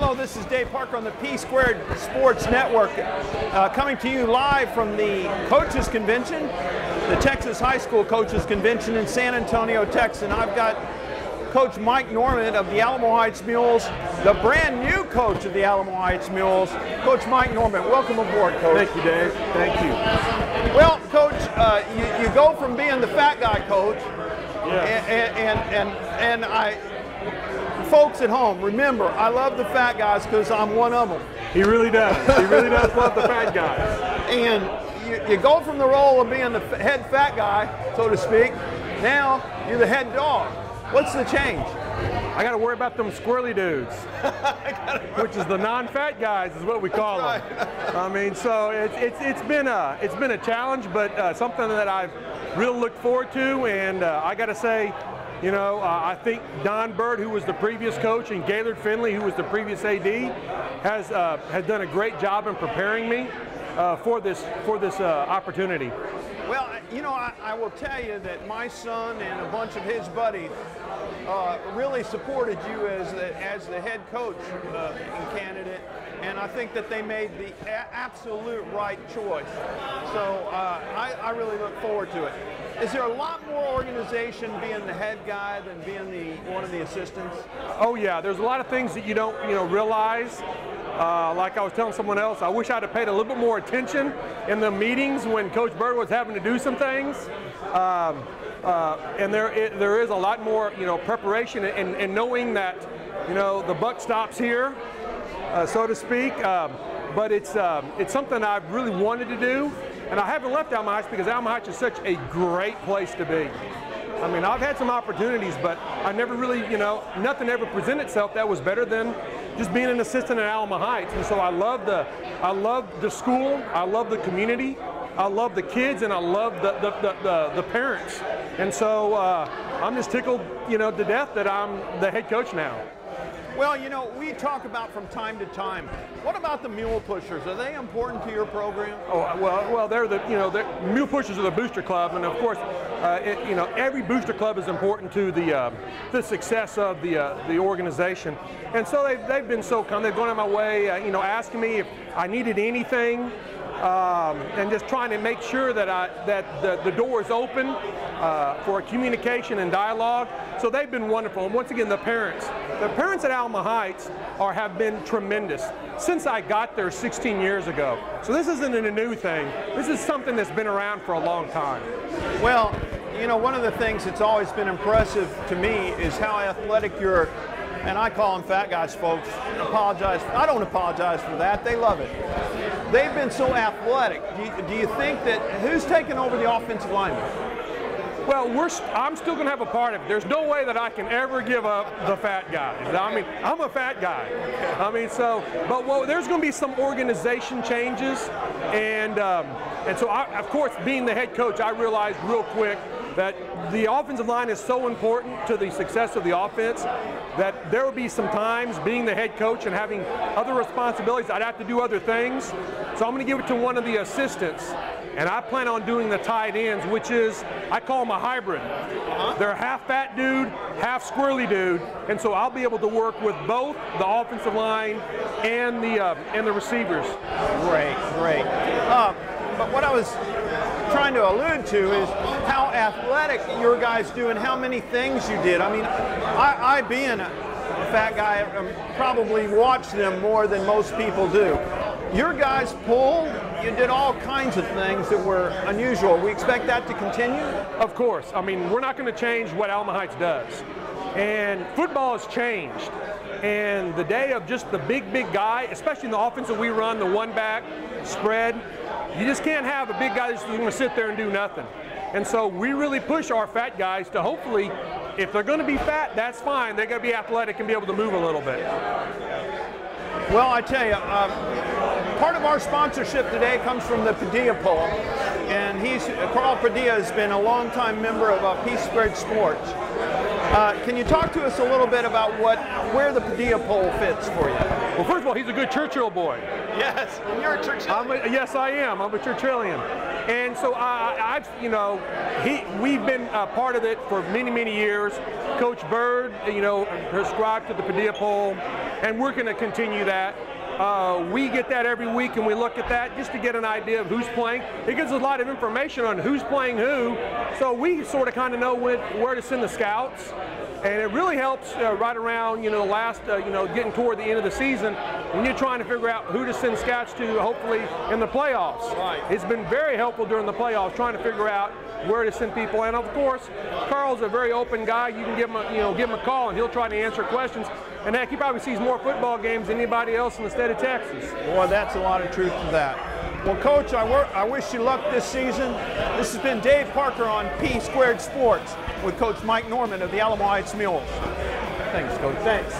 Hello, this is Dave Parker on the PSquared Sports Network, coming to you live from the Coaches Convention, the Texas High School Coaches Convention in San Antonio, Texas. And I've got Coach Mike Norment of the Alamo Heights Mules, the brand new coach of the Alamo Heights Mules, Coach Mike Norment. Welcome aboard, Coach. Thank you, Dave. Thank you. Well, Coach, you go from being the fat guy coach, folks at home, remember, I love the fat guys because I'm one of them. He really does. He really does love the fat guys. And you go from the role of being the head fat guy, so to speak, now you're the head dog. What's the change? I got to worry about them squirrely dudes, which is the non-fat guys, is what we call them. I mean, so it's been a challenge, but something that I've really looked forward to. And I got to say, you know, I think Don Bird, who was the previous coach, and Gaylord Finley, who was the previous AD, has done a great job in preparing me for this opportunity. Well, you know, I will tell you that my son and a bunch of his buddies really supported you as the head coach and candidate, and I think that they made the absolute right choice. So I really look forward to it. Is there a lot more organization being the head guy than being one of the assistants? Oh yeah, there's a lot of things that you don't realize. Like I was telling someone else, I wish I'd have paid a little bit more attention in the meetings when Coach Bird was having to do some things. And there is a lot more preparation and knowing that the buck stops here, so to speak. But it's something I've really wanted to do. And I haven't left Alamo Heights because Alamo Heights is such a great place to be. I mean, I've had some opportunities, but I never really, nothing ever presented itself that was better than just being an assistant at Alamo Heights. And so I love the school, I love the community, I love the kids, and I love the parents. And so I'm just tickled, to death that I'm the head coach now. Well, we talk about from time to time. What about the mule pushers? Are they important to your program? Oh well, they're the mule pushers are the booster club, and of course, every booster club is important to the success of the organization. And so they've been so kind. They've gone out of my way, asking me if I needed anything. And just trying to make sure that the door is open for communication and dialogue. So they've been wonderful. And once again, the parents at Alamo Heights have been tremendous since I got there 16 years ago. So this isn't a new thing. This is something that's been around for a long time. Well, one of the things that's always been impressive to me is how athletic you're. And I call them fat guys, folks. I don't apologize for that. They love it. They've been so athletic. Do you think that who's taken over the offensive lineman? Well, I'm still going to have a part of it. There's no way that I can ever give up the fat guys. I mean, I'm a fat guy. I mean, but there's going to be some organization changes, and so of course, being the head coach, I realized real quick that the offensive line is so important to the success of the offense that there will be some times being the head coach and having other responsibilities, I'd have to do other things. So I'm going to give it to one of the assistants. And I plan on doing the tight ends, which is, I call them a hybrid. They're a half fat dude, half squirrely dude, and so I'll be able to work with both the offensive line and the receivers. Great. But what I was trying to allude to is how athletic your guys do and how many things you did. I mean, I being a fat guy, probably watch them more than most people do. Your guys pulled, you did all kinds of things that were unusual. We expect that to continue? Of course. I mean, we're not going to change what Alamo Heights does. And football has changed. And the day of just the big guy, especially in the offense that we run, the one-back spread, you just can't have a big guy that's going to sit there and do nothing. And so we really push our fat guys to hopefully, if they're going to be fat, that's fine. They're going to be athletic and be able to move a little bit. Well, I tell you, part of our sponsorship today comes from the Padilla Pole, and Carl Padilla has been a longtime member of PSquared Sports. Can you talk to us a little bit about where the Padilla Pole fits for you? Well, first of all, he's a good Churchill boy. Yes, and you're a Churchillian. Yes, I am. I'm a Churchillian. And so we've been part of it for many years. Coach Bird, prescribed to the Padilla Pole. and we're going to continue that. We get that every week, and we look at that just to get an idea of who's playing. It gives us a lot of information on who's playing who, so we sort of kind of know where to send the scouts. And it really helps right around, getting toward the end of the season when you're trying to figure out who to send scouts to, hopefully in the playoffs. Right. It's been very helpful during the playoffs trying to figure out where to send people. And of course, Carl's a very open guy. You can give him a call, and he'll try to answer questions. And heck, he probably sees more football games than anybody else in the state of Texas. Boy, that's a lot of truth to that. Well, Coach, I wish you luck this season. This has been Dave Parker on PSquared Sports with Coach Mike Norment of the Alamo Heights Mules. Thanks, Coach. Thanks.